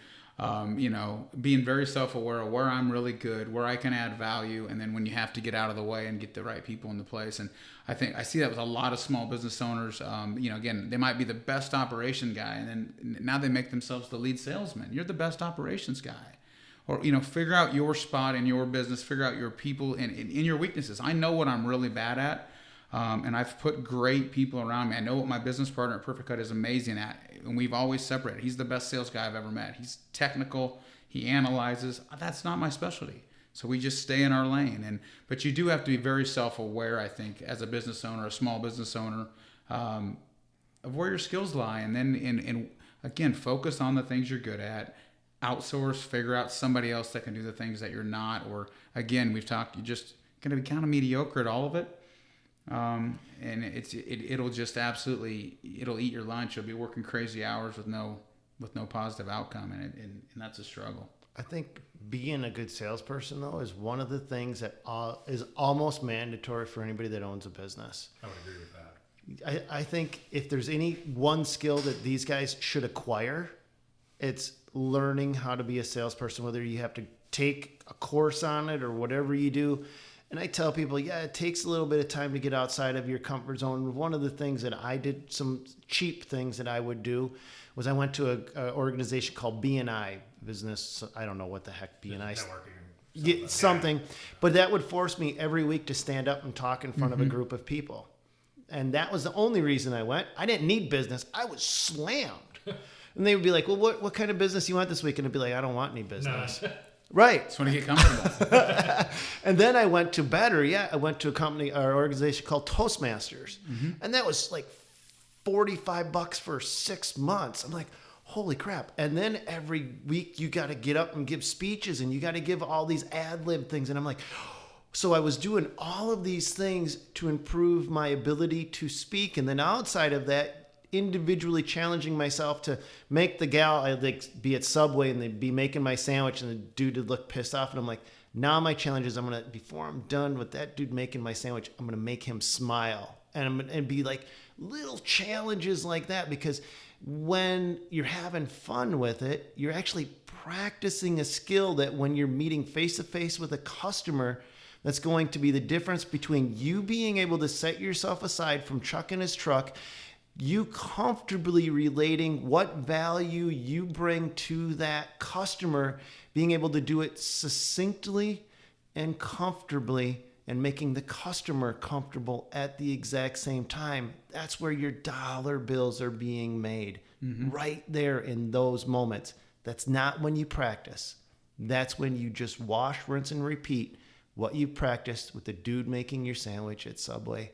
being very self-aware of where I'm really good, where I can add value, and then when you have to get out of the way and get the right people into place. And I think I see that with a lot of small business owners. Again, they might be the best operation guy, and then now they make themselves the lead salesman. You're the best operations guy. Or, figure out your spot in your business, figure out your people and in your weaknesses. I know what I'm really bad at, and I've put great people around me. I know what my business partner at Perfect Cut is amazing at, and we've always separated. He's the best sales guy I've ever met. He's technical. He analyzes. That's not my specialty. So we just stay in our lane. But you do have to be very self-aware, I think, as a business owner, a small business owner, of where your skills lie. And then, again, focus on the things you're good at. Outsource, figure out somebody else that can do the things that you're not. Or, again, we've talked, you're just going to be kind of mediocre at all of it. And it'll just absolutely, it'll eat your lunch. You'll be working crazy hours with no positive outcome. And that's a struggle. I think being a good salesperson, though, is one of the things that is almost mandatory for anybody that owns a business. I would agree with that. I think if there's any one skill that these guys should acquire, It's learning how to be a salesperson, whether you have to take a course on it or whatever you do. And I tell people, yeah, it takes a little bit of time to get outside of your comfort zone. One of the things that I did, some cheap things that I would do, was I went to an organization called BNI Business. I don't know what the heck BNI is. Something. But that would force me every week to stand up and talk in front of a group of people. And that was the only reason I went. I didn't need business. I was slammed. And they would be like, well, what kind of business you want this week? And I'd be like, I don't want any business. No. Right. Just want to get comfortable. And then I went to better. Yeah, I went to a company or organization called Toastmasters. And that was like $45 for 6 months. I'm like, holy crap. And then every week you got to get up and give speeches and you got to give all these ad lib things. And I'm like, so I was doing all of these things to improve my ability to speak. And then outside of that, individually challenging myself to make the gal, I'd like be at Subway and they'd be making my sandwich and the dude would look pissed off. And I'm like, now my challenge is before I'm done with that dude making my sandwich, I'm going to make him smile. And be like little challenges like that, because when you're having fun with it, you're actually practicing a skill that when you're meeting face to face with a customer, that's going to be the difference between you being able to set yourself aside from Chuck in his truck, you comfortably relating what value you bring to that customer, being able to do it succinctly and comfortably, and making the customer comfortable at the exact same time. That's where your dollar bills are being made, right there in those moments. That's not when you practice. That's when you just wash, rinse, and repeat what you practiced with the dude making your sandwich at Subway,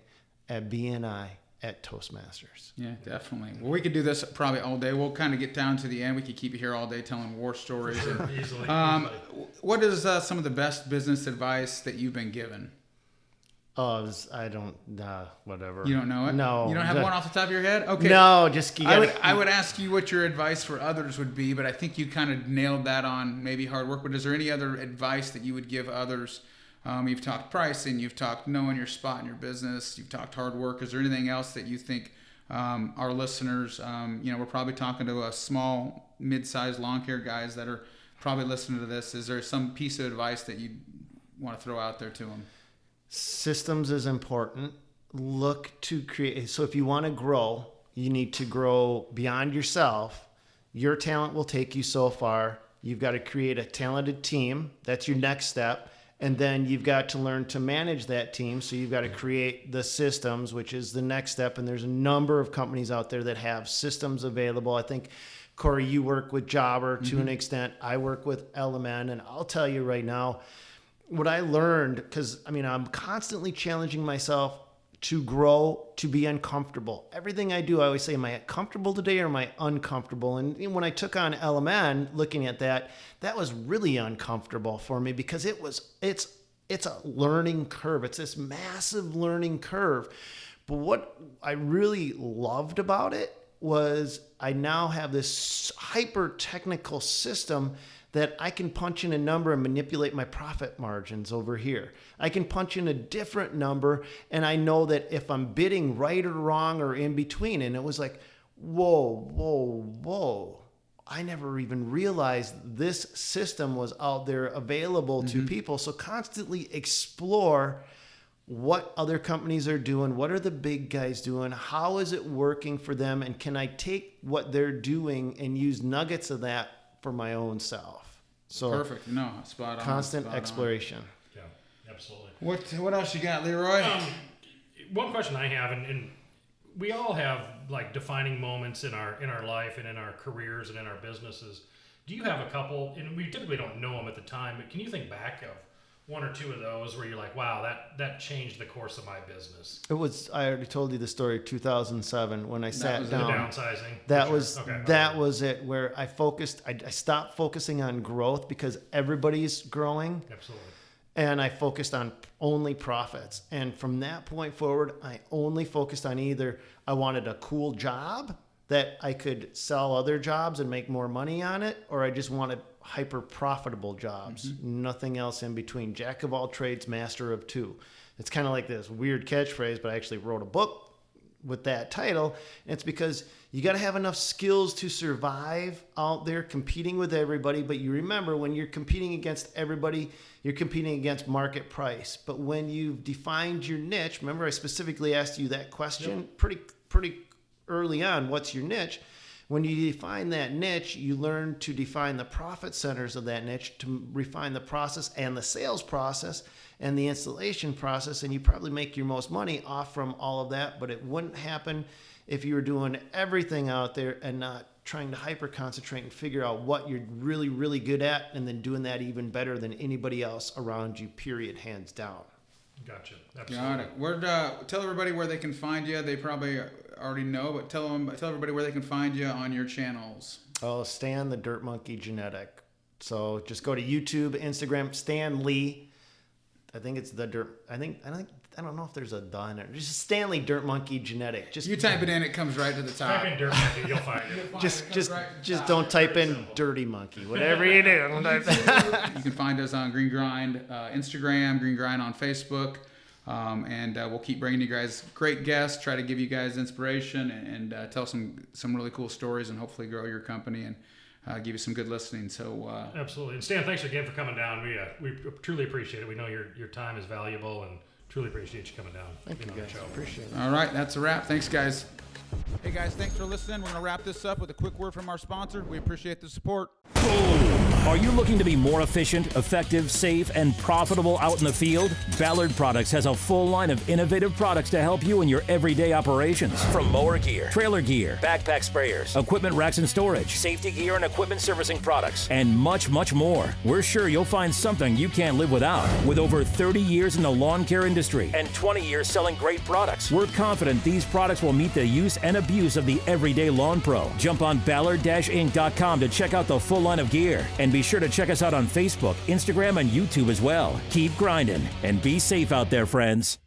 at BNI, at Toastmasters. Yeah, definitely. Well, we could do this probably all day. We'll kind of get down to the end. We could keep you here all day telling war stories. Sure, easily. What is some of the best business advice that you've been given? I don't, whatever. You don't know it? No. You don't have one off the top of your head? Okay. No, just I would ask you what your advice for others would be, but I think you kind of nailed that on maybe hard work. But is there any other advice that you would give others? You've talked pricing, you've talked knowing your spot in your business, you've talked hard work. Is there anything else that you think our listeners, we're probably talking to a small, mid-sized lawn care guys that are probably listening to this. Is there some piece of advice that you want to throw out there to them? Systems is important. Look to create. So if you want to grow, you need to grow beyond yourself. Your talent will take you so far. You've got to create a talented team. That's your next step. And then you've got to learn to manage that team. So you've got to create the systems, which is the next step. And there's a number of companies out there that have systems available. I think, Kory, you work with Jobber to an extent. I work with LMN. And I'll tell you right now, what I learned, because I'm constantly challenging myself to grow, to be uncomfortable. Everything I do, I always say, am I comfortable today or am I uncomfortable? And when I took on LMN, looking at that was really uncomfortable for me, because it's a learning curve. It's this massive learning curve. But what I really loved about it was I now have this hyper technical system that I can punch in a number and manipulate my profit margins over here. I can punch in a different number, and I know that if I'm bidding right or wrong or in between. And it was like, whoa. I never even realized this system was out there available to people. So constantly explore what other companies are doing, what are the big guys doing, how is it working for them, and can I take what they're doing and use nuggets of that for my own self? So perfect. No, spot on. Constant exploration. Yeah, absolutely. What else you got, LeRoy? One question I have, and we all have like defining moments in our life and in our careers and in our businesses. Do you have a couple? And we typically don't know them at the time, but can you think back of one or two of those where you're like, wow, that changed the course of my business? It was, I already told you the story, 2007, when I sat down. The downsizing. That was it, where I stopped focusing on growth because everybody's growing. Absolutely. And I focused on only profits. And from that point forward, I only focused on either I wanted a cool job that I could sell other jobs and make more money on it, or I just wanted hyper profitable jobs. Nothing else in between. Jack of all trades, master of two. It's kind of like this weird catchphrase, but I actually wrote a book with that title. And it's because You got to have enough skills to survive out there competing with everybody. But you remember, when you're competing against everybody, you're competing against market price. But when you've defined your niche, remember I specifically asked you that question pretty early on, what's your niche? When you define that niche, you learn to define the profit centers of that niche, to refine the process and the sales process and the installation process, and you probably make your most money off from all of that. But it wouldn't happen if you were doing everything out there and not trying to hyper concentrate and figure out what you're really, really good at, and then doing that even better than anybody else around you, period, hands down. Gotcha. Absolutely. Got it. Tell everybody where they can find you. They probably already know, but tell everybody where they can find you on your channels. Oh, Stan the Dirt Monkey Genadek. So just go to YouTube, Instagram, Stanley. I think it's the Dirt. I don't know if there's a "the" in it. Just Stanley Dirt Monkey Genadek. Just You type it in, it comes right to the top. Type in Dirt Monkey, you'll find it. just don't type in Dirty Monkey. Whatever you do. You can find us on Green Grind Instagram, Green Grind on Facebook, and we'll keep bringing you guys great guests. Try to give you guys inspiration and tell some really cool stories, and hopefully grow your company and give you some good listening. So Absolutely. And Stan, thanks again for coming down. We truly appreciate it. We know your time is valuable, and truly appreciate you coming down. Thank you, guys. Appreciate it. all right, that's a wrap. Thanks, guys. Hey guys, thanks for listening. We're gonna wrap this up with a quick word from our sponsor. We appreciate the support. Are you looking to be more efficient, effective, safe, and profitable out in the field? Ballard Products has a full line of innovative products to help you in your everyday operations. From mower gear, trailer gear, backpack sprayers, equipment racks and storage, safety gear and equipment servicing products, and much, much more. We're sure you'll find something you can't live without. With over 30 years in the lawn care industry and 20 years selling great products, we're confident these products will meet the use and abuse of the everyday lawn pro. Jump on Ballard-Inc.com to check out the full line of gear. And be sure to check us out on Facebook, Instagram, and YouTube as well. Keep grinding and be safe out there, friends.